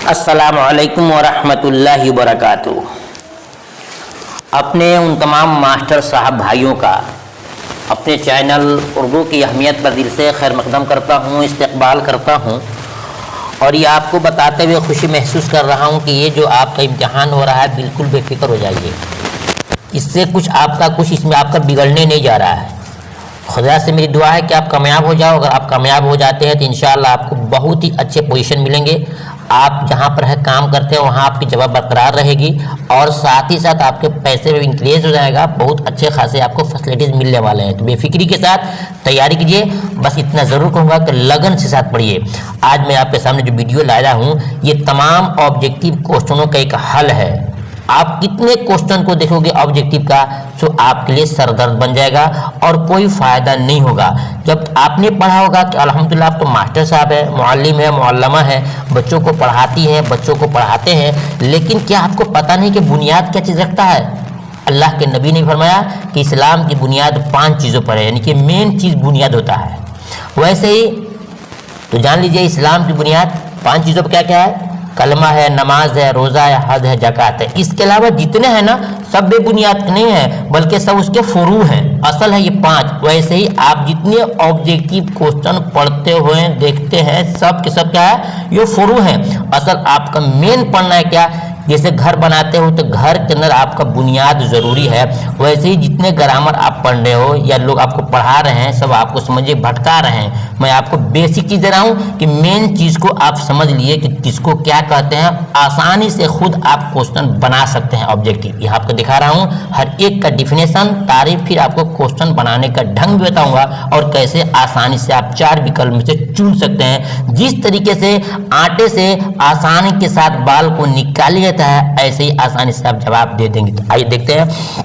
अस्सलामु अलैकुम वरहमतुल्लाहि वबरकातुहू। अपने उन तमाम मास्टर साहब भाइयों का अपने चैनल उर्दू की अहमियत पर दिल से खैर मकदम करता हूँ, इस्तकबाल करता हूँ और ये आपको बताते हुए खुशी महसूस कर रहा हूँ कि ये जो आपका इम्तिहान हो रहा है बिल्कुल बेफिक्र हो जाइए। इससे कुछ इसमें आपका बिगड़ने नहीं जा रहा है। खुदा से मेरी दुआ है कि आप कामयाब हो जाओ। अगर आप कामयाब हो जाते हैं तो इंशाअल्लाह आपको बहुत ही अच्छे पोजीशन मिलेंगे। आप जहाँ पर है काम करते हैं वहाँ आपकी जगह बरकरार रहेगी और साथ ही साथ आपके पैसे में इंक्रीज हो जाएगा। बहुत अच्छे खासे आपको फैसिलिटीज़ मिलने वाले हैं। तो बेफिक्री के साथ तैयारी कीजिए। बस इतना ज़रूर कहूँगा कि लगन से साथ पढ़िए। आज मैं आपके सामने जो वीडियो लाया हूँ ये तमाम ऑब्जेक्टिव क्वेश्चनों का एक हल है। आप कितने क्वेश्चन को देखोगे ऑब्जेक्टिव का तो आपके लिए सरदर्द बन जाएगा और कोई फ़ायदा नहीं होगा। जब आपने पढ़ा होगा कि अल्हम्दुलिल्लाह आप तो मास्टर साहब है, मुअल्लिम है, मुअल्लमा है, बच्चों को पढ़ाती हैं, बच्चों को पढ़ाते हैं, लेकिन क्या आपको पता नहीं कि बुनियाद क्या चीज़ रखता है? अल्लाह के नबी ने फरमाया कि इस्लाम की बुनियाद 5 चीज़ों पर है, यानी कि मेन चीज़ बुनियाद होता है। वैसे ही तो जान लीजिए इस्लाम की बुनियाद 5 चीज़ों पर क्या क्या है? कलमा है, नमाज है, रोज़ा है, हज है, ज़कात है। इसके अलावा जितने हैं ना सब बेबुनियाद नहीं है बल्कि सब उसके फुरू हैं। असल है ये 5। वैसे ही आप जितने ऑब्जेक्टिव क्वेश्चन पढ़ते हुए देखते हैं सब के सब क्या है? ये फुरू हैं। असल आपका मेन पढ़ना है क्या? जैसे घर बनाते हो तो घर के अंदर आपका बुनियाद ज़रूरी है। वैसे ही जितने ग्रामर आप पढ़ रहे हो या लोग आपको पढ़ा रहे हैं सब आपको समझिए भटका रहे हैं। मैं आपको बेसिक चीज़ दे रहा हूँ कि मेन चीज़ को आप समझ लिए कि किसको क्या कहते हैं। आसानी से खुद आप क्वेश्चन बना सकते हैं ऑब्जेक्टिव। यहाँ आपको दिखा रहा हूँ हर एक का डिफिनेशन, तारीफ, फिर आपको क्वेश्चन बनाने का ढंग भी बताऊँगा और कैसे आसानी से आप 4 विकल्प में से चुन सकते हैं। जिस तरीके से आटे से आसानी के साथ बाल को निकालिए है ऐसे ही आसानी से आप जवाब दे देंगे। तो आइए देखते हैं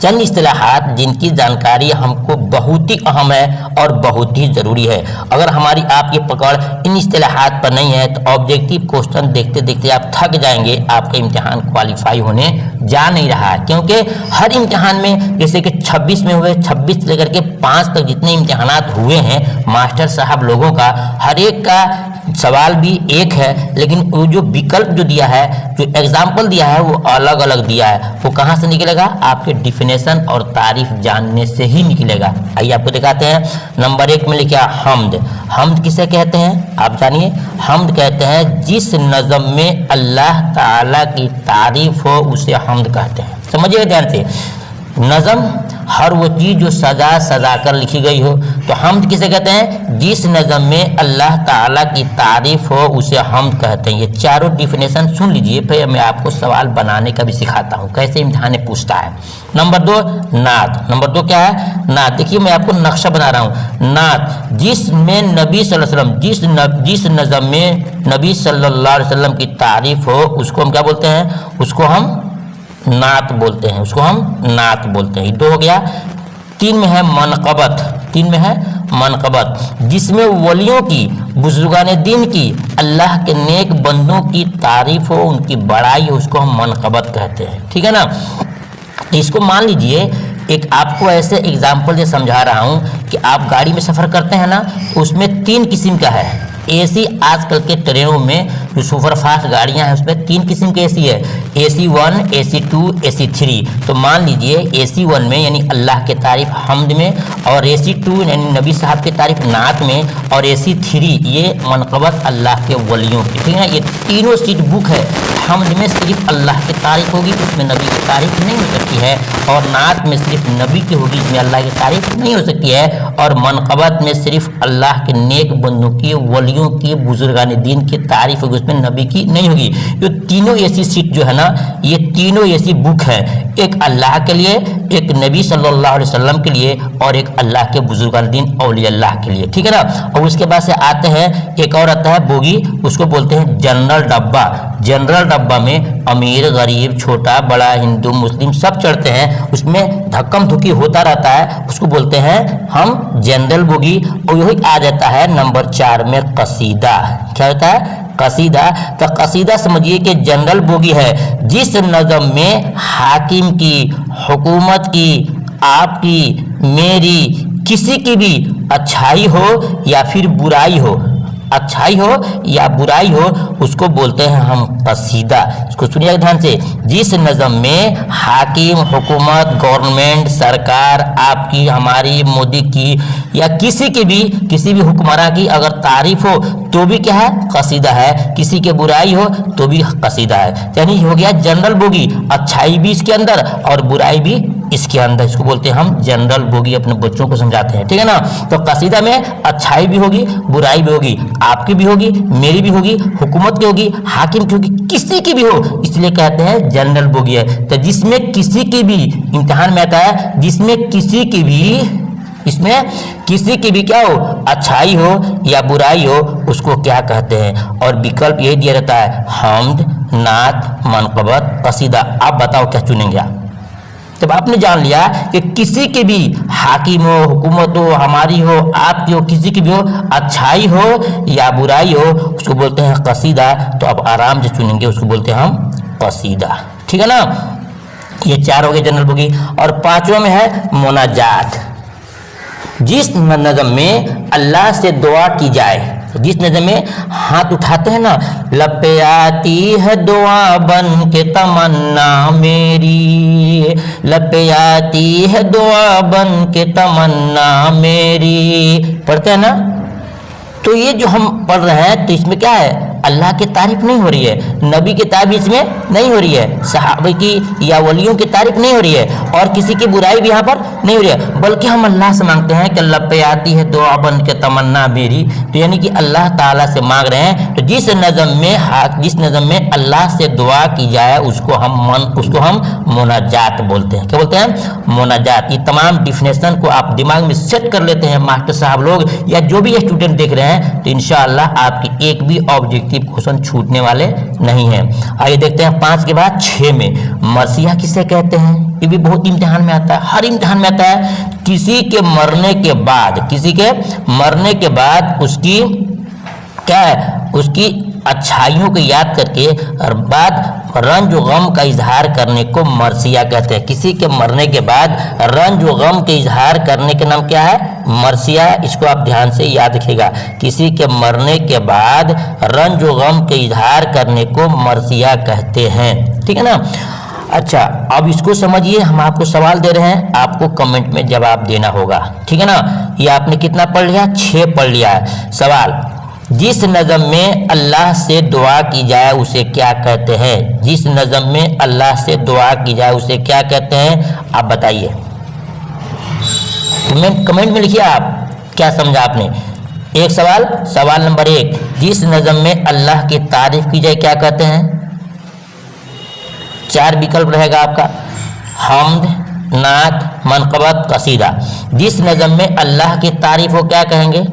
चंद इस्तिलाहात जिनकी जानकारी हमको बहुत ही अहम है और बहुत ही ज़रूरी है। अगर हमारी आपकी पकड़ इन इस्तिलाहात पर नहीं है तो ऑब्जेक्टिव क्वेश्चन देखते देखते आप थक जाएंगे। आपका इम्तिहान क्वालिफाई होने जा नहीं रहा है, क्योंकि हर इम्तिहान में जैसे कि 26 में हुए, 26 से लेकर के 5 तक जितने इम्तिहानात हुए हैं मास्टर साहब लोगों का, हर एक का सवाल भी एक है, लेकिन वो जो विकल्प जो दिया है, जो एग्जाम्पल दिया है वो अलग अलग दिया है। वो कहाँ से निकलेगा? आपके डिफिनेशन और तारीफ जानने से ही निकलेगा। आइए आपको दिखाते हैं। नंबर 1 में लिखा हम्द। हम्द किसे कहते हैं आप जानिए। हम्द कहते हैं जिस नज़म में अल्लाह ताला की तारीफ हो उसे हम्द कहते हैं। समझिएगा ध्यान से। नज़म हर वो चीज़ जो सजा कर लिखी गई हो। तो हम्द किसे कहते हैं? जिस नज़म में अल्लाह ताला की तारीफ हो उसे हम्द कहते हैं। ये चारों डिफिनेशन सुन लीजिए, फिर मैं आपको सवाल बनाने का भी सिखाता हूँ कैसे इम्तिहान में पूछता है। नंबर 2 नात। नंबर 2 क्या है? नात। देखिए मैं आपको नक्शा बना रहा हूँ। नात जिसमें नबी सल्लल्लाहु अलैहि वसल्लम जिस नज़म में नबी सल्लल्लाहु अलैहि वसल्लम की तारीफ हो उसको हम क्या बोलते हैं? उसको हम नात बोलते हैं। उसको हम नात बोलते हैं। 2 हो गया। 3 में है मनक़बत। 3 में है मनक़बत जिसमें वलियों की, बुजुर्गान दीन की, अल्लाह के नेक बंदों की तारीफ हो, उनकी बड़ाई हो, उसको हम मनक़बत कहते हैं। ठीक है ना? इसको मान लीजिए एक आपको ऐसे एग्जाम्पल से समझा रहा हूँ कि आप गाड़ी में सफ़र करते हैं ना, उसमें 3 किस्म का है एसी। आजकल के ट्रेनों में जो सुपर फास्ट गाड़ियां हैं उसमें 3 किस्म के एसी है। AC 1, AC 2, AC 3। तो मान लीजिए एसी 1 में यानी अल्लाह के तारीफ हम्द में, और एसी 2 यानी नबी साहब की तारीफ नात में, और एसी 3 ये मनक़बत अल्लाह के वलियों की। ठीक है, ये तीनों सीट बुक है। हम्द में सिर्फ अल्लाह की तारीफ होगी, उसमें नबी की तारीफ नहीं हो सकती है, और नात में सिर्फ नबी की होगी, इसमें अल्लाह की तारीफ नहीं हो सकती है, और मनक़बत में सिर्फ अल्लाह के नेक बंदों की, वलियों की, बुजुर्गान दीन की तारीफ होगी, उसमें नबी की नहीं होगी। ये तीनों ऐसी सीट जो है ना, ये तीनों ऐसी बुक है। एक अल्लाह के लिए, एक नबी सल्लल्लाहु अलैहि वसल्लम के लिए, और एक अल्लाह के बुजुर्गान दीन औलिया अल्लाह के लिए। ठीक है ना? और उसके बाद से आते हैं एक और आता है बोगी, उसको बोलते हैं जनरल डब्बा। जनरल डब्बा में अमीर, गरीब, छोटा बड़ा, हिंदू मुस्लिम सब चढ़ते हैं, उसमें धक्कम धुक्की होता रहता है, उसको बोलते हैं हम जनरल बोगी। और यही आ जाता है नंबर 4 में कसीदा। क्या होता है? कसीदा। तो कसीदा समझिए कि जनरल बोगी है जिस नज़म में हाकिम की, हुकूमत की, आपकी, मेरी, किसी की भी अच्छाई हो या फिर बुराई हो, अच्छाई हो या बुराई हो उसको बोलते हैं हम कसीदा। इसको सुनिए ध्यान से। जिस नज़म में हाकिम, हुकूमत, गवर्नमेंट, सरकार, आपकी, हमारी, मोदी की या किसी भी हुक्मरान की अगर तारीफ हो तो भी क्या है, कसीदा है। किसी के बुराई हो तो भी कसीदा है। यानी हो गया जनरल बोगी, अच्छाई भी इसके अंदर और बुराई भी इसके अंदर। इसको बोलते हैं हम जनरल बोगी। अपने बच्चों को समझाते हैं, ठीक है ना। तो कसीदा में अच्छाई भी होगी, बुराई भी होगी, आपकी भी होगी, मेरी भी होगी, हुकूमत की होगी, हाकिम की होगी, किसी की भी हो, इसलिए कहते हैं जनरल बोगी है। तो जिसमें किसी की भी, इम्तिहान में आता है, जिसमें किसी की भी, इसमें किसी की भी क्या हो, अच्छाई हो या बुराई हो, उसको क्या कहते हैं। और विकल्प यही दिया जाता है, हम्द, नात, मनक़बत, कसीदा। आप बताओ क्या चुनेंगे आप। तब आपने जान लिया कि किसी की भी, हाकिम हो, हुकूमत हो, हमारी हो, आपकी हो, किसी की भी हो, अच्छाई हो या बुराई हो, उसको बोलते हैं कसीदा। तो आप आराम से चुनेंगे, उसको बोलते हैं हम कसीदा, ठीक है ना। ये 4 हो गए जनरल बोगी। और 5वां में है मुनाजात। जिस नज़म में अल्लाह से दुआ की जाए, जिस नज़म में हाथ उठाते हैं ना, लब पे आती है दुआ बन के तमन्ना मेरी, लब पे आती है दुआ बन के तमन्ना मेरी, पढ़ते हैं ना। तो ये जो हम पढ़ रहे हैं, तो इसमें क्या है, अल्लाह की तारीफ नहीं हो रही है, नबी की तारीफ इसमें नहीं हो रही है, सहाबा की या वलियों की तारीफ नहीं हो रही है, और किसी की बुराई भी यहाँ पर नहीं हो रही है, बल्कि हम अल्लाह से मांगते हैं कि अल्लाह पे आती है दुआ बन के तमन्ना मेरी। तो यानी कि अल्लाह ताला से मांग रहे हैं। तो जिस नज़म में अल्लाह से दुआ की जाए उसको हम मुनाजात बोलते हैं। क्या बोलते हैं, मुनाजात। ये तमाम डिफिनेशन को आप दिमाग में सेट कर लेते हैं मास्टर साहब लोग, या जो भी स्टूडेंट देख रहे हैं, तो इंशाअल्लाह आपकी एक भी ऑब्जेक्टिव क्वेश्चन छूटने वाले नहीं है। आइए देखते हैं 5 के बाद 6 में, मरसिया किसे कहते हैं। ये भी बहुत इम्तिहान में आता है, हर इम्तिहान में आता है। किसी के मरने के बाद उसकी क्या है, उसकी अच्छाइयों को याद करके और बाद रंज व गम का इजहार करने को मरसिया कहते हैं। किसी के मरने के बाद रंज व गम के इजहार करने के नाम क्या है, मरसिया। इसको आप ध्यान से याद रखिएगा। किसी के मरने के बाद रंज व गम के इजहार करने को मरसिया कहते हैं, ठीक है ना। अच्छा, अब इसको समझिए। हम आपको सवाल दे रहे हैं, आपको कमेंट में जवाब देना होगा, ठीक है ना। ये आपने कितना पढ़ लिया, 6 पढ़ लिया है। सवाल, जिस नज़म में अल्लाह से दुआ की जाए उसे क्या कहते हैं। जिस नज़म में अल्लाह से दुआ की जाए उसे क्या कहते हैं, आप बताइए। कमेंट में लिखिए आप क्या समझा आपने। एक सवाल नंबर 1, जिस नज़म में अल्लाह की तारीफ की जाए क्या कहते हैं। 4 विकल्प रहेगा आपका, हम्द, नात, मनक़बत, कसीदा। जिस नज़म में अल्लाह की तारीफ हो क्या कहेंगे,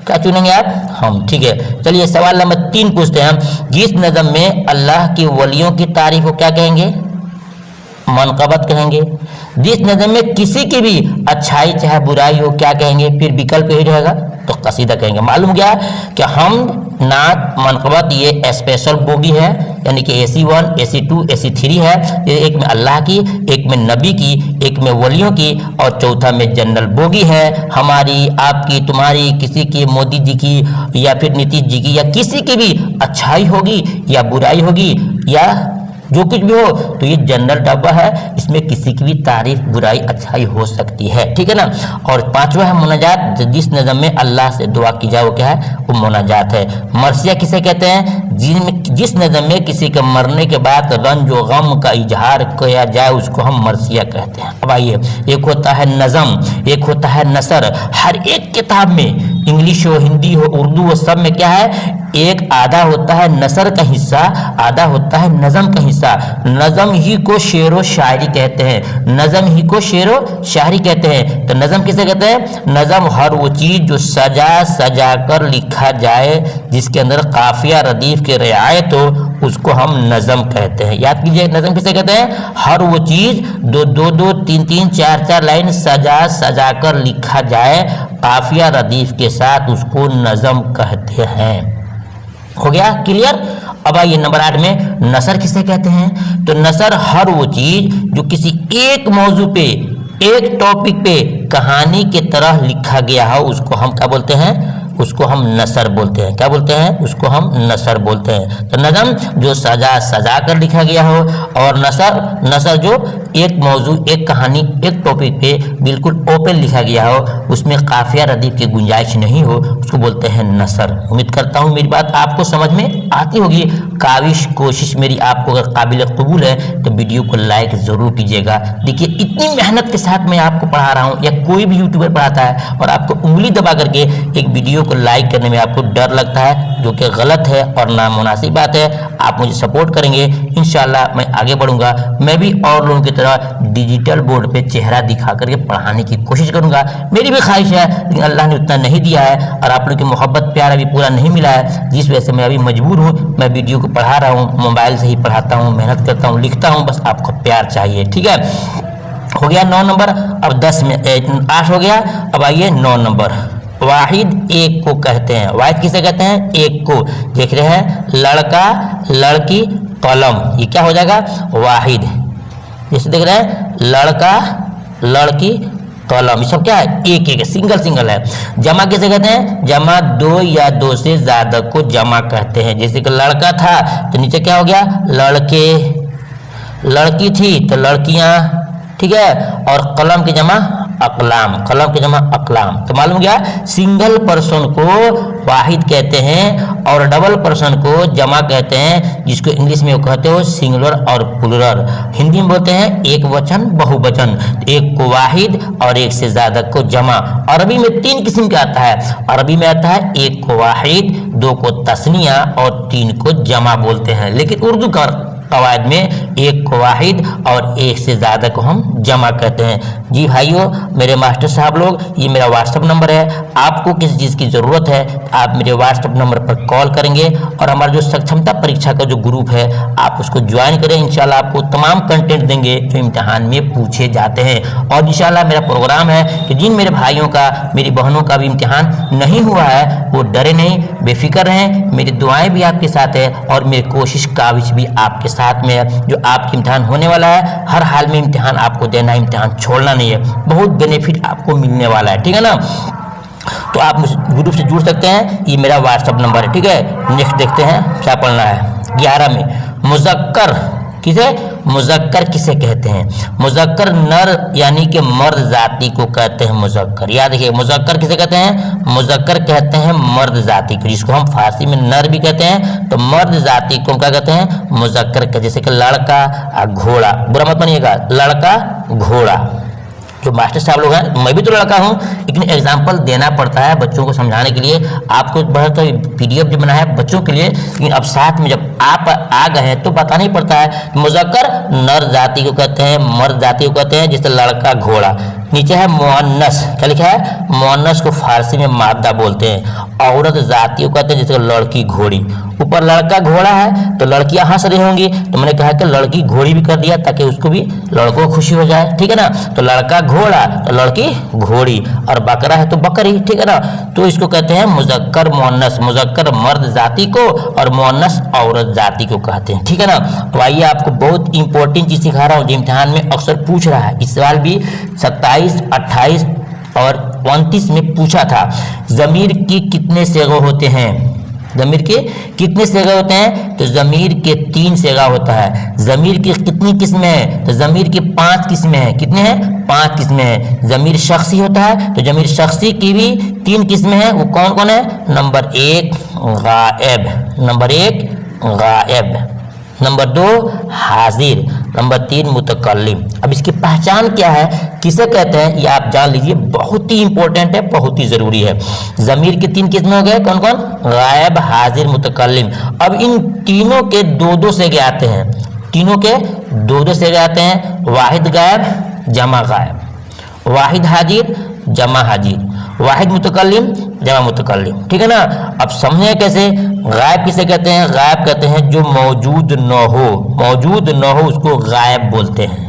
क्या चुनेंगे आप, हम, ठीक है। चलिए सवाल नंबर 3 पूछते हैं हम, जिस नज़म में अल्लाह की वलियों की तारीफ हो क्या कहेंगे, मनक़बत कहेंगे। जिस नज़म में किसी की भी अच्छाई चाहे बुराई हो क्या कहेंगे, फिर विकल्प यही रहेगा, तो कसीदा कहेंगे। मालूम गया कि हम्द, नात, मनक़बत ये स्पेशल बोगी है, यानी कि AC1, AC2, AC3 है। ये एक में अल्लाह की, एक में नबी की, एक में वलियों की, और चौथा में जनरल बोगी है। हमारी, आपकी, तुम्हारी, किसी की, मोदी जी की या फिर नीतीश जी की, या किसी की भी अच्छाई होगी या बुराई होगी या जो कुछ भी हो, तो ये जनरल डब्बा है। इसमें किसी की भी तारीफ, बुराई, अच्छाई हो सकती है, ठीक है ना। और 5वां है मुनाजात। जिस नज़म में अल्लाह से दुआ की जाए वो क्या है, वो मुनाजात है। मरसिया किसे कहते हैं, जिस नज़म में किसी के मरने के बाद रंज व गम का इजहार किया जाए उसको हम मरसिया कहते हैं। अब आइए, एक होता है नज़म, एक होता है नसर। हर एक किताब में, इंग्लिश हो, हिंदी हो, उर्दू हो, सब में क्या है, एक आधा होता है नसर का हिस्सा, आधा होता है नज़म का हिस्सा। नज़म ही को शेर व शायरी कहते हैं, नज़म ही को शेर व शायरी कहते हैं। तो नज़म किसे कहते हैं, नज़म हर वो चीज़ जो सजा कर लिखा जाए, जिसके अंदर काफिया रदीफ की रियायत हो, उसको हम नज़म कहते हैं। याद कीजिए, नज़म किसे कहते हैं, हर वो चीज़ 2-2, 3-3, 4-4 लाइन सजा कर लिखा जाए काफिया रदीफ के साथ, उसको नज़म कहते हैं। हो गया क्लियर। अब आइए नंबर 8 में, नसर किसे कहते हैं। तो नसर हर वो चीज जो किसी एक मौजू पे, एक टॉपिक पे कहानी के तरह लिखा गया हो, उसको हम क्या बोलते हैं, उसको हम नसर बोलते हैं। क्या बोलते हैं? उसको हम नसर बोलते हैं। तो नज़म जो सजा कर लिखा गया हो, और नसर जो एक मौजू, एक कहानी, एक टॉपिक पे बिल्कुल ओपन लिखा गया हो, उसमें काफिया रदीफ की गुंजाइश नहीं हो, उसको बोलते हैं नसर। उम्मीद करता हूँ मेरी बात आपको समझ में आती होगी। कोशिश मेरी आपको अगर काबिल कबूल है तो वीडियो को लाइक ज़रूर कीजिएगा। देखिए इतनी मेहनत के साथ मैं आपको पढ़ा रहा हूँ, या कोई भी यूट्यूबर पढ़ाता है, और आपको उंगली दबा करके एक वीडियो को लाइक करने में आपको डर लगता है, जो कि गलत है और नामुनासिब बात है। आप मुझे सपोर्ट करेंगे, इंशाल्लाह मैं आगे बढ़ूंगा। मैं भी और लोगों की तरह डिजिटल बोर्ड पे चेहरा दिखा करके पढ़ाने की कोशिश करूंगा। मेरी भी ख्वाहिश है, लेकिन अल्लाह ने उतना नहीं दिया है, और आप लोगों की मोहब्बत प्यार अभी पूरा नहीं मिला है, जिस वजह से मैं अभी मजबूर हूँ। मैं वीडियो को पढ़ा रहा हूँ, मोबाइल से ही पढ़ाता हूँ, मेहनत करता हूँ, लिखता हूँ, बस आपको प्यार चाहिए। ठीक है, हो गया 9 नंबर। अब 10 में 8 हो गया। अब आइए 9 नंबर। वाहिद एक को कहते हैं। वाहिद किसे कहते हैं? एक को। देख रहे हैं, लड़का, लड़की, कलम, ये क्या हो जाएगा? वाहिद। जैसे देख रहे हैं, लड़का, लड़की, कलम, ये सब क्या है? एक एक, सिंगल है। जमा किसे कहते हैं? जमा 2 या 2 से ज्यादा को जमा कहते हैं। जैसे कि लड़का था तो नीचे क्या हो गया? लड़के, लड़की थी तो लड़कियां, ठीक है, और कलम की जमा अकलाम, कलम की जमा अकलाम। तो मालूम गया, सिंगल पर्सन को वाहिद कहते हैं, और डबल पर्सन को जमा कहते हैं, जिसको इंग्लिश में वो कहते हो सिंगुलर और प्लूरल। हिंदी में बोलते हैं एक वचन, बहुवचन। एक को वाहिद और एक से ज्यादा को जमा। अरबी में 3 किस्म का आता है। अरबी में आता है एक को वाहिद, 2 को तस्निया और 3 को जमा बोलते हैं। लेकिन उर्दू का कवायद में एक को वाहिद और एक से ज़्यादा को हम जमा कहते हैं। जी भाइयों, मेरे मास्टर साहब लोग, ये मेरा व्हाट्सअप नंबर है। आपको किस चीज़ की ज़रूरत है, आप मेरे व्हाट्सअप नंबर पर कॉल करेंगे, और हमारा जो सक्षमता परीक्षा का जो ग्रुप है आप उसको ज्वाइन करें। इंशाल्लाह आपको तमाम कंटेंट देंगे जो इम्तिहान में पूछे जाते हैं। और इंशाल्लाह मेरा प्रोग्राम है कि जिन मेरे भाइयों का, मेरी बहनों का भी इम्तिहान नहीं हुआ है, वो डरे नहीं, बेफिक्र रहें। मेरी दुआएँ भी आपके साथ है, और मेरी कोशिश काविश भी आपके साथ में है। जो आपका इम्तिहान होने वाला है, हर हाल में इम्तिहान आपको देना है, इम्तिहान छोड़ना नहीं है। बहुत बेनिफिट आपको मिलने वाला है, ठीक है ना। तो आप ग्रुप से जुड़ सकते हैं, ये मेरा व्हाट्सअप नंबर है, ठीक है। नेक्स्ट देखते हैं क्या पढ़ना है। 11 में मुज़क्कर किसे? मुज़क्कर किसे कहते हैं? मुज़क्कर नर यानी कि मर्द जाति को कहते हैं मुज़क्कर। याद रखिए, मुज़क्कर किसे कहते हैं? मुज़क्कर कहते हैं मर्द जाति को, जिसको हम फारसी में नर भी कहते हैं। तो मर्द जाति को क्या कहते हैं? मुज़क्कर कहते हैं। जैसे कि लड़का, घोड़ा, बुरा मत मानिएगा, लड़का, घोड़ा। जो मास्टर साहब लोग हैं, मैं भी तो लड़का हूँ, लेकिन एग्जाम्पल देना पड़ता है बच्चों को समझाने के लिए। आपको बहुत PDF जो बनाया है बच्चों के लिए, लेकिन अब साथ में जब आप आ गए हैं तो बताना ही पड़ता है। मुज़क्कर नर जाति को कहते हैं, मर्द जाति को कहते हैं। जैसे लड़का, घोड़ा। नीचे है मुअन्नस, क्या लिखा है? मुअन्नस को फारसी में मादा बोलते हैं। औरत जाति को कहते हैं, जैसे लड़की, घोड़ी। ऊपर लड़का, घोड़ा है तो लड़कियां हंस रही होंगी, तो मैंने कहा कि लड़की, घोड़ी भी कर दिया ताकि उसको भी, लड़कों को खुशी हो जाए, ठीक है ना। तो लड़का, घोड़ा, तो लड़की, घोड़ी, और बकरा है तो बकरी, ठीक है ना। तो इसको कहते हैं मुज़क्कर मुअन्नस। मुज़क्कर मर्द जाति को और मुअन्नस औरत जाति को कहते हैं, ठीक है ना। तो आइए आपको बहुत इंपॉर्टेंट चीज सिखा रहा हूँ जो इम्तिहान में अक्सर पूछ रहा है। इस सवाल भी 27, 28 और 29 में पूछा था। ज़मीर की कितने सेगा होते हैं? ज़मीर के कितने सेगा होते हैं? तो ज़मीर के 3 सेगा होता है। ज़मीर की कितनी किस्में हैं? तो ज़मीर की 5 किस्में हैं। कितने हैं? 5 किस्में हैं। ज़मीर शख्सी होता है, तो ज़मीर शख्सी की भी 3 किस्में हैं। वो कौन कौन है? नंबर 1 गायब, नंबर 1 गायब, नंबर 2 हाजिर, नंबर 3 मुतकल्लिम। अब इसकी पहचान क्या है, किसे कहते हैं, ये आप जान लीजिए, बहुत ही इंपॉर्टेंट है, बहुत ही जरूरी है। ज़मीर के 3 किस्में हो गए, कौन कौन? गायब, हाजिर, मुतकल्लिम। अब इन तीनों के 2-2 सेगे आते हैं। तीनों के 2-2 सेगे आते हैं। वाहिद गायब, जमा गायब, वाहिद हाजिर, जमा हाजिर, वाहिद मुतकल्लिम, जमा मुतकल्लिम, ठीक है ना। अब समझे कैसे। गायब किसे कहते हैं? गायब कहते हैं जो मौजूद न हो, मौजूद न हो उसको गायब बोलते हैं।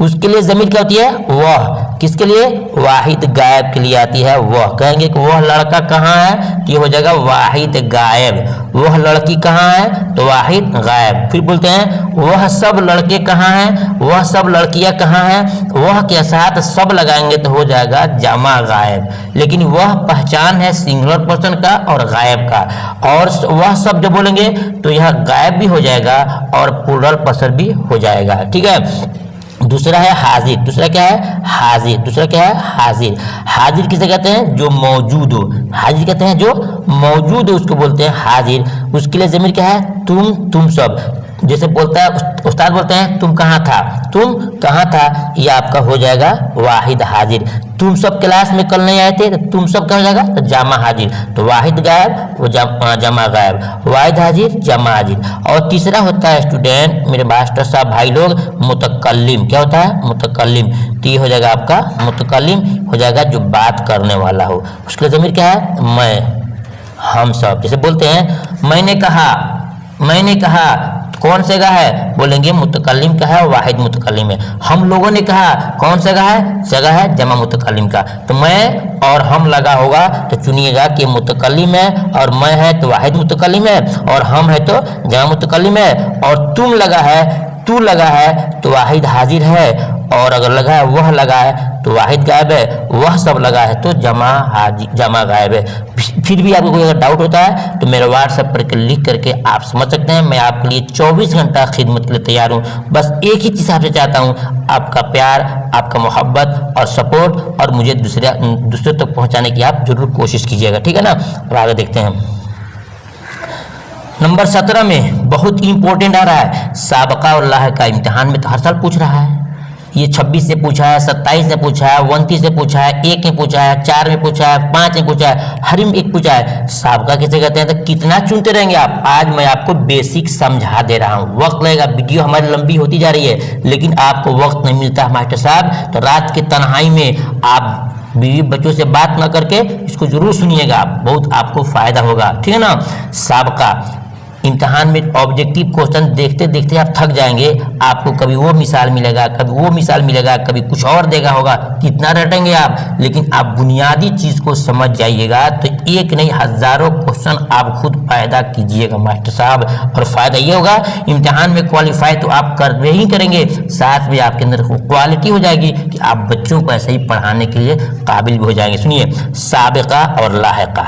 उसके लिए ज़मीर क्या होती है? वह। किसके लिए? वाहिद गायब के लिए आती है वह। कहेंगे कि वह लड़का कहाँ है, तो ये हो जाएगा वाहिद गायब। वह लड़की कहाँ है, तो वाहिद गायब। फिर बोलते हैं वह सब लड़के कहाँ हैं, वह सब लड़कियां कहाँ हैं, वह के साथ सब लगाएंगे तो हो जाएगा जमा गायब, लेकिन वह पहचान है सिंगुलर पर्सन का और गायब का, और वह सब जो बोलेंगे तो यह गायब भी हो जाएगा और प्लूरल पर्सन भी हो जाएगा। ठीक है। दूसरा है हाजिर। दूसरा क्या है, हाजिर। दूसरा क्या है, हाजिर। हाजिर किसे कहते हैं, जो मौजूद हो। हाजिर कहते हैं जो मौजूद हो, उसको बोलते हैं हाजिर। उसके लिए ज़मीर क्या है, तुम सब। जैसे बोलता है उस्ताद बोलते हैं तुम कहाँ था, तुम कहाँ था, ये आपका हो जाएगा वाहिद हाजिर। तुम सब क्लास में कल नहीं आए थे तो तुम सब क्या हो जाएगा, तो जामा हाजिर। तो वाहिद गायब, वो जमा गायब, वाहिद हाजिर, जमा हाजिर। और तीसरा होता है स्टूडेंट, मेरे मास्टर साहब भाई लोग, मुतकल्लिम। क्या होता है, मुतकल्लिम। तो ये हो जाएगा आपका मुतकल्लिम, हो जाएगा जो बात करने वाला हो। उसके लिए ज़मीर क्या है, मैं, हम सब। जैसे बोलते हैं मैंने कहा, मैंने कहा, कौन से का है, बोलेंगे मुतकल्लिम का है, वाहिद मुतकल्लिम है। हम लोगों ने कहा, कौन सा का है, जगह है जमा मुतकल्लिम का। तो मैं और हम लगा होगा तो चुनिएगा कि मुतकल्लिम है, और मैं है तो वाहिद मुतकल्लिम है, और हम है तो जमा मुतकल्लिम है, और तुम लगा है, तू लगा है तो वाहिद हाजिर है, और अगर लगा है वह लगा है तो वाहिद गायब है, वह सब लगा है तो जमा हाजिर, जमा गायब है। फिर भी आपको कोई अगर डाउट होता है तो मेरे व्हाट्सएप पर लिख करके आप समझ सकते हैं। मैं आपके लिए 24 घंटा खिदमत के लिए तैयार हूँ। बस एक ही चीज़ आपसे चाहता हूँ, आपका प्यार, आपका मोहब्बत और सपोर्ट, और मुझे दूसरे तक पहुँचाने की आप जरूर कोशिश कीजिएगा। ठीक है ना। अब आगे देखते हैं। नंबर 17 में बहुत इंपॉर्टेंट आ रहा है, साबका और लाहिका। इम्तिहान में तो हर साल पूछ रहा है। ये 26 से पूछा है, 27 से पूछा है, 29 से पूछा है, 1 में पूछा है, 4 में पूछा है, 5 में पूछा है, हर में एक पूछा है। साबका किसे कहते हैं, तो कितना चुनते रहेंगे आप। आज मैं आपको बेसिक समझा दे रहा हूँ, वक्त लगेगा, वीडियो हमारी लंबी होती जा रही है, लेकिन आपको वक्त नहीं मिलता मास्टर साहब। तो रात के तन्हाई में आप बीवी बच्चों से बात ना करके इसको जरूर सुनिएगा, बहुत आपको फायदा होगा। ठीक है ना। साबका इम्तिहान में ऑब्जेक्टिव क्वेश्चन देखते देखते आप थक जाएंगे। आपको कभी वो मिसाल मिलेगा, कभी वो मिसाल मिलेगा, कभी कुछ और देगा होगा, कितना रटेंगे आप। लेकिन आप बुनियादी चीज़ को समझ जाइएगा तो एक नहीं हज़ारों क्वेश्चन आप खुद पैदा कीजिएगा मास्टर साहब। और फ़ायदा ये होगा, इम्तिहान में क्वालिफाई तो आप कर ही करेंगे, साथ में आपके अंदर क्वालिटी हो जाएगी कि आप बच्चों को ऐसे ही पढ़ाने के लिए काबिल भी हो जाएंगे। सुनिए, साबिका और लाहिका।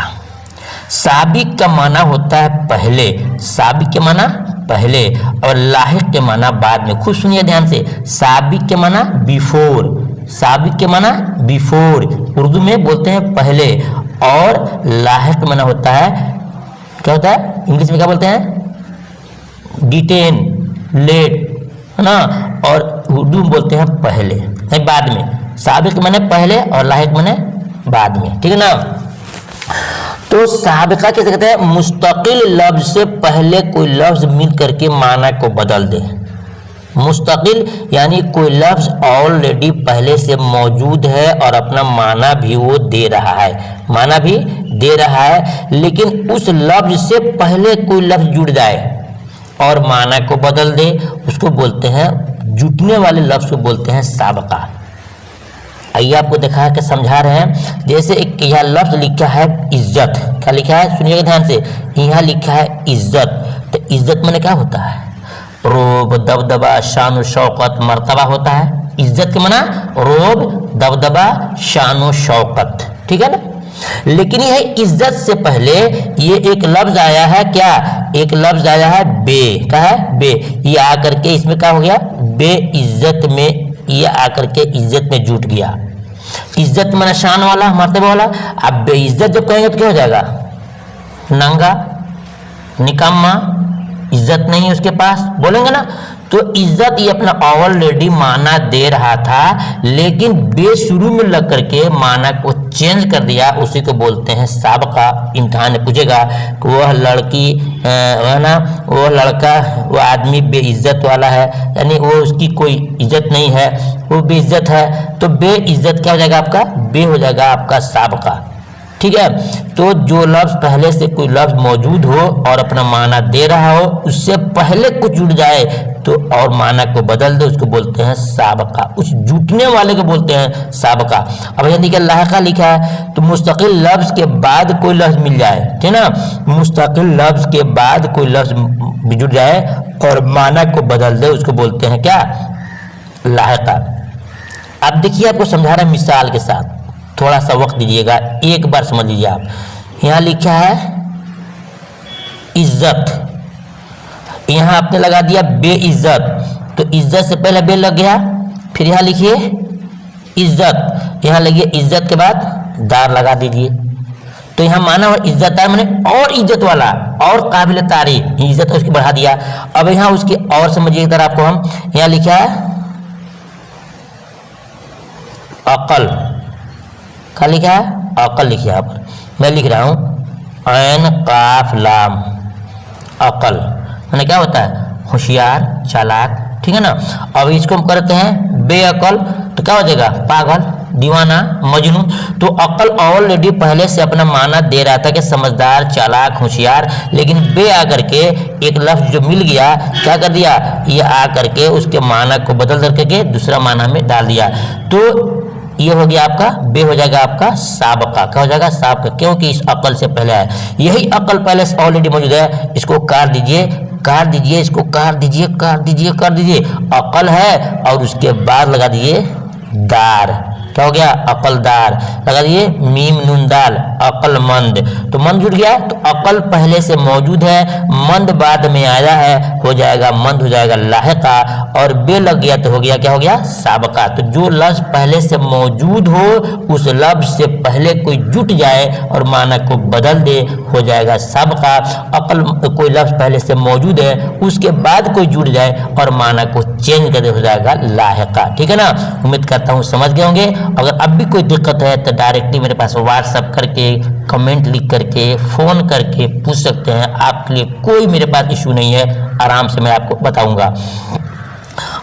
साबिक का माना होता है पहले, साबिक के माना पहले, और लाहिक के माना बाद में। खुद सुनिए ध्यान से, साबिक के माना बिफोर, साबिक के माना बिफोर, उर्दू में बोलते हैं पहले, और लाहिक का माना होता है, क्या होता है इंग्लिश में क्या बोलते हैं, डिटेन, लेट, है ना, और उर्दू में बोलते हैं पहले नहीं बाद में। साबिक माने पहले और लाहिक माने बाद में। ठीक है ना। तो साबिका किसे कहते हैं, मुस्तकिल लफ्ज से पहले कोई लफ्ज मिल करके माना को बदल दे। मुस्तकिल यानी कोई लफ्ज ऑलरेडी पहले से मौजूद है और अपना माना भी वो दे रहा है, माना भी दे रहा है, लेकिन उस लफ्ज से पहले कोई लफ्ज जुड़ जाए और माना को बदल दे, उसको बोलते हैं, जुटने वाले लफ्ज को बोलते हैं साबिका। आइए आपको दिखा के समझा रहे हैं। जैसे एक यहाँ लफ्ज लिखा है इज्जत, क्या लिखा है सुनिएगा ध्यान से, यहाँ लिखा है इज्जत। तो इज्जत माने क्या होता है, रोब, दबदबा, शान, शौकत, मर्तबा होता है। इज्जत के माना रोब, दबदबा, शान, शौकत। ठीक है ना। लेकिन यह इज्जत से पहले ये एक लफ्ज आया है, क्या, एक लफ्ज आया है बे, क्या है, बे। ये आकर के इसमें क्या हो गया, बे इज्जत में, ये आकर के इज्जत में जुट गया। इज्जत माना शान वाला, मर्तबा वाला। अब बेइज्जत जब कहेंगे तो क्या हो जाएगा, नंगा, निकम्मा, इज्जत नहीं है उसके पास, बोलेंगे ना। तो इज्जत ये अपना ऑलरेडी माना दे रहा था, लेकिन बे शुरू में लग करके माना को चेंज कर दिया, उसी को बोलते हैं साबिका। इम्तिहान में पूछेगा कि वह लड़की है ना, वो लड़का, वो आदमी बेइज्जत वाला है, यानी वो उसकी कोई इज्जत नहीं है, वो बेइज्जत है। तो बेइज्जत क्या हो जाएगा आपका, बे हो जाएगा आपका साबिका। ठीक है। तो जो लफ्ज पहले से कोई लफ्ज मौजूद हो और अपना माना दे रहा हो, उससे पहले कुछ जुड़ जाए तो और माना को बदल दे उसको बोलते हैं साबका, उस जुटने वाले को बोलते हैं साबका। अब यहाँ देखिए लाहिका लिखा है, तो मुस्तकिल लफ्ज के बाद कोई लफ्ज मिल जाए, ठीक है ना, मुस्तकिल लफ्ज के बाद कोई लफ्ज जुट जाए और माना को बदल दे उसको बोलते हैं क्या, लाहिका। अब देखिए आपको समझा रहे हैं मिसाल के साथ, थोड़ा सा वक्त दीजिएगा, एक बार समझ लीजिए आप। यहाँ लिखा है इज्जत, यहाँ आपने लगा दिया बेइज्जत, तो इज्जत से पहले बे लग गया, फिर यहाँ लिखिए इज्जत, यहाँ लगिए इज्जत के बाद दार लगा दीजिए, तो यहाँ माना और इज्जतदार मैंने और इज्जत वाला और काबिल तारीफ, इज्जत उसकी बढ़ा दिया। अब यहाँ उसकी और समझिए इधर आपको हम, यहाँ लिखा है अकल, क्या लिखा है, अकल लिखिए यहाँ पर, मैं लिख रहा हूँ ऐन काफ लाम, अकल मैंने क्या होता है, होशियार चालाक, ठीक है ना। अब इसको हम करते हैं बेअकल, तो क्या हो जाएगा, पागल दीवाना मजनून। तो अकल ऑलरेडी पहले से अपना माना दे रहा था कि समझदार चालाक होशियार, लेकिन बे आकर के एक लफ्ज जो मिल गया क्या कर दिया, ये आकर के उसके माना को बदल करके दूसरा माना में डाल दिया, तो ये हो गया आपका बे, हो जाएगा आपका साबका, क्या हो जाएगा साबका, क्योंकि इस अकल से पहले है। यही अकल पहले से ऑलरेडी मौजूद है, इसको काट दीजिए, काट दीजिए, इसको काट दीजिए, काट दीजिए, काट दीजिए, अकल है और उसके बाद लगा दीजिए दार, क्या हो गया, अकलदार, लगा दिए मीम नून दाल, अकलमंद, तो मंद जुड़ गया, तो अकल पहले से मौजूद है, मंद बाद में आया है, हो जाएगा मंद, हो जाएगा लाहिका, और बे लग गया तो हो गया क्या, हो गया साबका। तो जो लफ्ज पहले से मौजूद हो उस लफ्ज से पहले कोई जुट जाए और माना को बदल दे, हो जाएगा साबका। अकल कोई लफ्ज पहले से मौजूद है उसके बाद कोई जुट जाए और माना को चेंज कर दे, हो जाएगा लाहिका, ठीक है ना। उम्मीद करता हूँ समझ गए होंगे। अगर अब भी कोई दिक्कत है तो डायरेक्टली मेरे पास व्हाट्सएप करके, कमेंट लिख करके, फोन करके पूछ सकते हैं, आपके लिए कोई मेरे पास इशू नहीं है, आराम से मैं आपको बताऊंगा।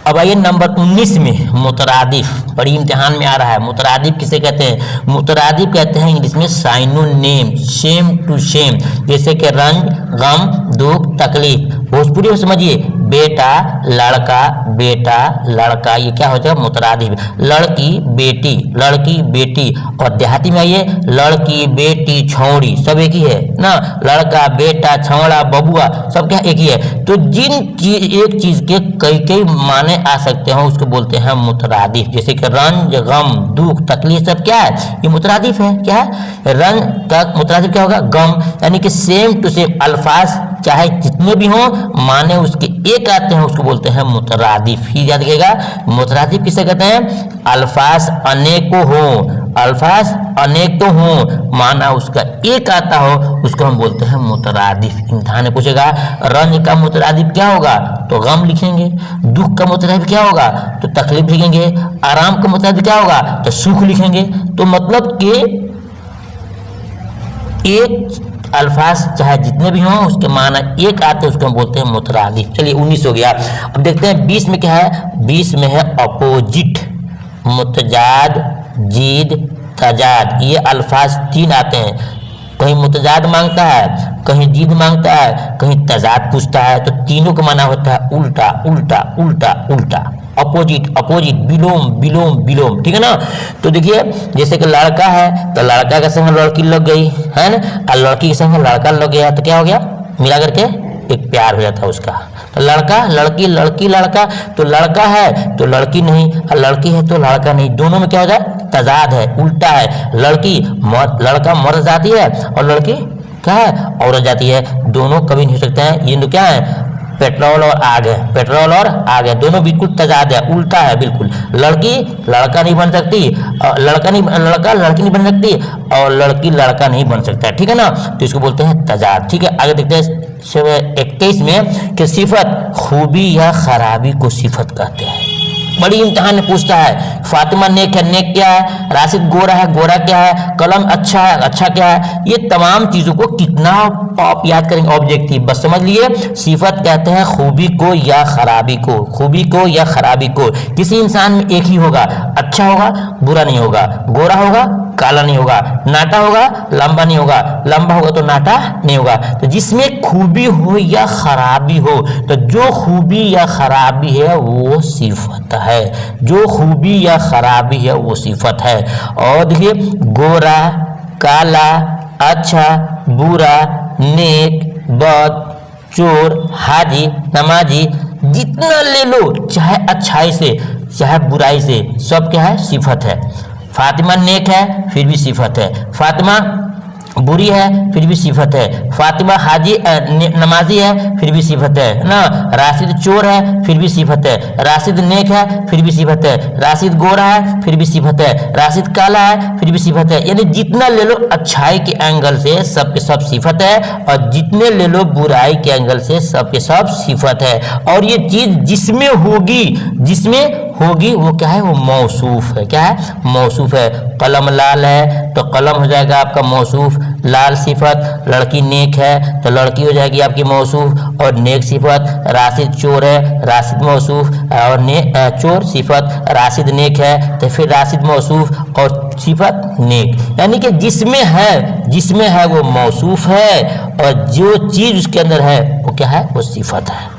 अब आइए नंबर 19 में मुतरादिफ, बड़ी इम्तिहान में आ रहा है। मुतरादिफ किसे कहते हैं, मुतरादिफ कहते हैं इंग्लिश में साइनोनिम, सेम टू सेम, जैसे कि रंज गम दुख तकलीफ। भोजपुरी में समझिए बेटा लड़का, बेटा लड़का, ये क्या हो जाएगा मुतरादिफ, लड़की बेटी, लड़की बेटी। और देहाती में आइए लड़की बेटी छौड़ी, सब एक ही है ना, लड़का बेटा छौड़ा बबुआ सब क्या एक ही है। तो जिन चीज एक चीज के कई कई माने आ सकते हैं उसको बोलते हैं मुतरादिफ, जैसे कि रंज गम दुख तकलीफ सब क्या है, ये मुतरादिफ है। क्या है, रंज का मुतरादिफ क्या होगा, गम, यानी कि सेम टू सेम अल्फाज चाहे जितने भी हों माने उसके एक आते हैं उसको बोलते हैं मुतरादिफ। ही याद रखिएगा मुतरादिफ किसे कहते हैं, अल्फाज अनेकों हों, अल्फाज अनेक तो हों माना उसका एक आता हो उसको हम बोलते हैं मुतरादिफ। इम्तिहान में पूछेगा रंज का मुतरादिफ क्या होगा, तो गम लिखेंगे। दुख का मुतरादिफ क्या होगा, तो तकलीफ लिखेंगे। आराम का मुतरादिफ क्या होगा, तो सुख लिखेंगे। तो मतलब कि एक अल्फाज चाहे जितने भी हों उसके माना एक आते उसको हम बोलते हैं मुतरादिफ। चलिए 19 हो गया। अब देखते हैं 20 में क्या है, 20 में है अपोजिट, मुतजाद जीद तजाद। ये अल्फाज तीन आते हैं, कहीं मुतजाद मांगता है, कहीं जीद मांगता है, कहीं तजाद पूछता है, तो तीनों का माना होता है उल्टा उल्टा उल्टा उल्टा, अपोजिट अपोजिट, विलोम विलोम विलोम, ठीक है ना। तो देखिए जैसे कि लड़का है तो लड़का के संग लड़की लग गई है ना, और लड़की के संग लड़का लग गया तो क्या हो गया, मिला करके एक प्यार हो जाता है उसका। तो लड़का लड़की लड़की लड़का, तो लड़का है तो लड़की नहीं, और लड़की है तो लड़का नहीं, दोनों में क्या हो जाए, तजाद है, उल्टा है। लड़की लड़का मर्द जाती है और लड़की क्या है, औरत जाती है। दोनों कभी नहीं हो सकते हैं, ये तो क्या है, पेट्रोल और आग है, पेट्रोल और आग है, दोनों बिल्कुल तजाद है, उल्टा है बिल्कुल। लड़की लड़का नहीं बन सकती, लड़का लड़की नहीं बन सकती, और लड़की लड़का नहीं बन सकता, ठीक है ना। तो इसको बोलते हैं तजाद। ठीक है, आगे देखते हैं 21 में कि सिफत खूबी या खराबी को सिफत कहते हैं। बड़ी इम्तिहान में पूछता है, फातिमा नेक है, नेक क्या है, राशिद गोरा है, गोरा क्या है, कलम अच्छा है, अच्छा क्या है। ये तमाम चीजों को कितना आप याद करेंगे, ऑब्जेक्टिव बस समझ लिए। सिफत कहते हैं खूबी को या खराबी को, खूबी को या खराबी को। किसी इंसान में एक ही होगा, अच्छा होगा बुरा नहीं होगा, गोरा होगा काला नहीं होगा, नाटा होगा लंबा नहीं होगा, लंबा होगा तो नाटा नहीं होगा। तो जिसमें खूबी हो या खराबी हो, तो जो खूबी या खराबी है वो सिफत है, जो खूबी या खराबी है वो सिफत है। और देखिए गोरा, काला, अच्छा, बुरा, नेक, बद, चोर, हाजी, नमाजी, जितना ले लो, चाहे अच्छाई से चाहे बुराई से, सब क्या है सिफत है। फातिमा नेक है फिर भी सिफत है, फातिमा बुरी है फिर भी सिफत है, फातिमा हाजी नमाजी है फिर भी सिफत है ना, राशिद चोर है फिर भी सिफत है, राशिद नेक है फिर भी सिफत है, राशिद गोरा है फिर भी सिफत है, राशिद काला है फिर भी सिफत है। यानी जितना ले लो अच्छाई के एंगल से सब के सब सिफत है, और जितने ले लो बुराई के एंगल से सब के सब सिफत है। और ये चीज जिसमें होगी वो क्या है, वो मौसूफ है। क्या है, मौसूफ है। कलम लाल है तो कलम हो जाएगा आपका मौसूफ, लाल सिफत। लड़की नेक है तो लड़की हो जाएगी आपकी मौसूफ और नेक सिफत। राशिद चोर है, राशिद मौसूफ और चोर सिफत। राशिद नेक है तो फिर राशिद मौसूफ और सिफत नेक। यानी कि जिसमें है वो मौसूफ है, और जो चीज उसके अंदर है वो क्या है, वो सिफत है।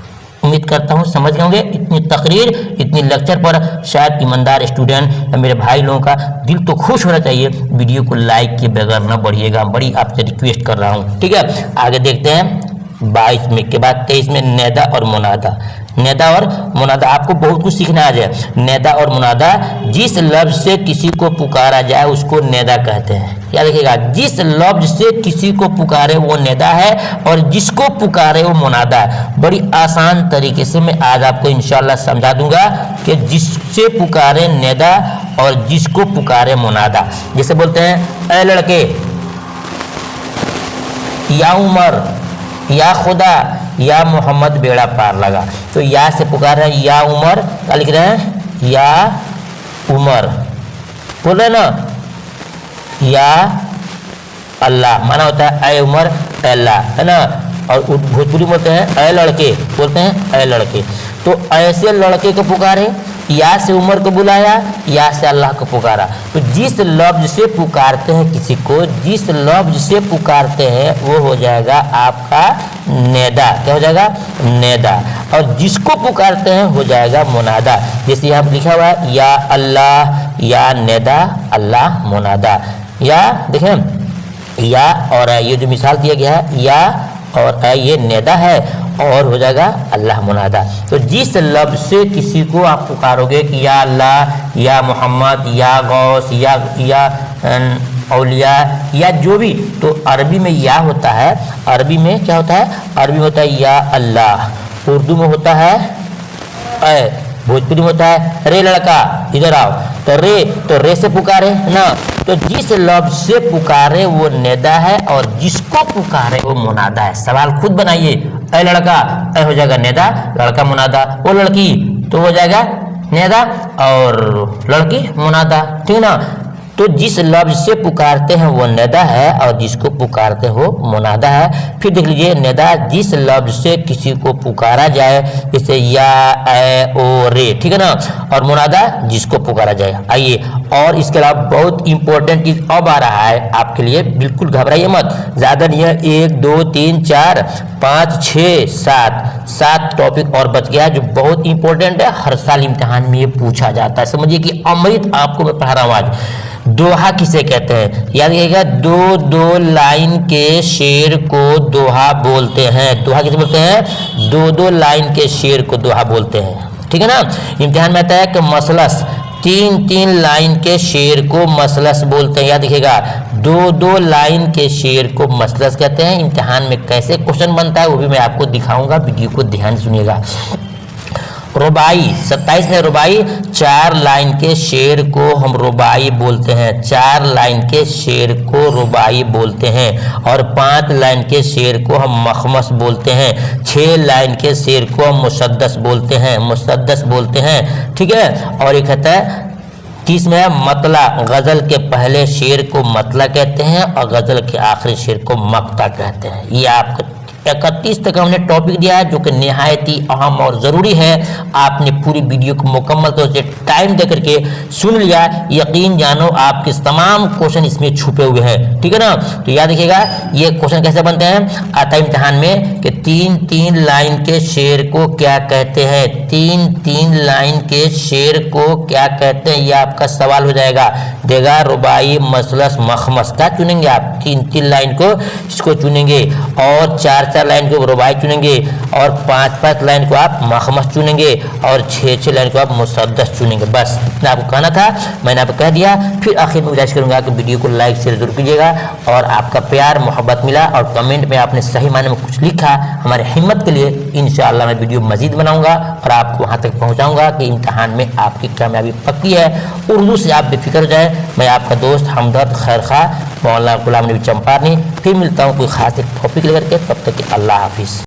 उम्मीद करता हूँ समझ गए होंगे। इतनी तकरीर, इतनी लेक्चर पर शायद ईमानदार स्टूडेंट या मेरे भाई लोगों का दिल तो खुश होना चाहिए। वीडियो को लाइक किए बगैर न बढ़िएगा, बड़ी आपसे रिक्वेस्ट कर रहा हूँ। ठीक है, आगे देखते हैं 22 में के बाद 23 में नेदा और मुनादा। नेदा और मुनादा आपको बहुत कुछ सीखना आ जाए। नेदा और मुनादा, जिस लफ्ज से किसी को पुकारा जाए उसको नेदा कहते हैं। क्या देखिएगा, जिस लफ्ज से किसी को पुकारे वो नेदा है और जिसको पुकारे वो मुनादा है। बड़ी आसान तरीके से मैं आज आपको इंशाल्लाह समझा दूंगा कि जिससे पुकारे नेदा और जिसको पुकारे मुनादा। जैसे बोलते हैं ऐ लड़के, या उमर, या खुदा, या मोहम्मद बेड़ा पार लगा। तो या से पुकार रहे हैं, या उमर, क्या लिख रहे हैं, या उमर बोल रहे ना, या अल्लाह माना होता है ऐ उमर ऐ अल्लाह, है ना। और भोजपुरी बोलते हैं ऐ लड़के, बोलते हैं ऐ लड़के। तो ऐसे लड़के को पुकारे, या से उमर को बुलाया, या से अल्लाह को पुकारा। तो जिस लफ्ज से पुकारते हैं किसी को, जिस लफ्ज से पुकारते हैं वो हो जाएगा आपका नेदा। क्या हो जाएगा, नेदा। और जिसको पुकारते हैं हो जाएगा मुनादा। जैसे यहाँ लिखा हुआ है या अल्लाह, या नेदा, अल्लाह मुनादा। या देखें, या और ये जो मिसाल दिया गया है, या और ये नेदा है और हो जाएगा अल्लाह मुनादा। तो जिस लफ्ज से किसी को आप पुकारोगे कि या अल्लाह, या मोहम्मद, या गौस, या औलिया, या जो भी, तो अरबी में या होता है। अरबी में क्या होता है, अरबी में होता है या अल्लाह। उर्दू में होता है ऐ, भोजपुरी में होता है रे लड़का इधर आओ। तो रे से पुकारे ना। तो जिस लफ्ज से पुकारे वो नेदा है और जिसको पुकारे वो मुनादा है। सवाल खुद बनाइए, ऐ लड़का, ऐ हो जाएगा नेदा, लड़का मुनादा। वो लड़की तो हो जाएगा नेदा और लड़की मुनादा। ठीक ना। तो जिस लफ्ज से पुकारते हैं वो नेदा है और जिसको पुकारते हो मुनादा है। फिर देख लीजिए, नेदा जिस लफ्ज से किसी को पुकारा जाए, जैसे या ए ओ रे, ठीक है ना। और मुनादा जिसको पुकारा जाए। आइए, और इसके अलावा बहुत इंपॉर्टेंट चीज अब आ रहा है आपके लिए, बिल्कुल घबराइए मत, ज्यादा नहीं है। 1 2 3 4 5 6 7 टॉपिक और बच गया जो बहुत इंपॉर्टेंट है। हर साल इम्तिहान में ये पूछा जाता है। समझिए कि अमृत आपको मैं पढ़ा रहा हूँ आज। दोहा किसे कहते हैं, याद रखिएगा। दो लाइन के शेर को दोहा बोलते हैं। दोहा किसे बोलते हैं, दो लाइन के शेर को दोहा बोलते हैं। ठीक है ना। इम्तिहान में आता है कि मसलस, 3 लाइन के शेर को मसलस बोलते हैं। याद रखिएगा, 2 लाइन के शेर को मसलस कहते हैं। इम्तिहान में कैसे क्वेश्चन बनता है वो भी मैं आपको दिखाऊंगा, वीडियो को ध्यान से सुनिएगा। रुबाई 27 में रुबाई, 4 लाइन के शेर को हम रुबाई बोलते हैं। 4 लाइन के शेर को रुबाई बोलते हैं। और 5 लाइन के शेर को हम मखमस बोलते हैं। 6 लाइन के शेर को हम मुसद्दस बोलते हैं। ठीक है। और एक कहता है 30 में है मतला, गजल के पहले शेर को मतला कहते हैं और गजल के आखिरी शेर को मक्ता कहते हैं। ये आपको 31 तक हमने टॉपिक दिया है जो कि निहायत ही अहम और ज़रूरी है। आपने पूरी वीडियो को मुकम्मल तौर से टाइम दे करके सुन लिया, यकीन जानो आपके तमाम क्वेश्चन इसमें छुपे हुए हैं, ठीक है ना। तो याद रखिएगा ये क्वेश्चन कैसे बनते हैं, आता है इम्तिहान में कि 3-3 लाइन के शेर को क्या कहते हैं, 3-3 लाइन के शेर को क्या कहते हैं, यह आपका सवाल हो जाएगा। देगा रुबाई, मसलस, मखमस, क्या चुनेंगे आप, 3-3 लाइन को इसको चुनेंगे और 4-4 लाइन को रुबाई चुनेंगे और 5-5 लाइन को आप मखमस चुनेंगे और 6-6 लाइन को आप मुसद्दस चुनेंगे। बस इतना आपको कहना था, मैंने आपको कह दिया। फिर आखिर में गुजारिश करूंगा कि वीडियो को लाइक शेयर जरूर कीजिएगा और आपका प्यार मोहब्बत मिला और कमेंट में आपने सही मायने में कुछ लिखा हमारे हिम्मत के लिए, इंशाअल्लाह मैं वीडियो मजीद बनाऊंगा और आपको वहां तक पहुंचाऊंगा कि इम्तिहान में आपकी कामयाबी पक्की है। उर्दू से आप बेफिक्र हो जाए। मैं आपका दोस्त हमदर्द खैर खा मौलाना गुलाम नबी चंपारनी, फिर मिलता हूँ कोई खास एक टॉपिक लेकर के, तब तक कि अल्लाह हाफिज़।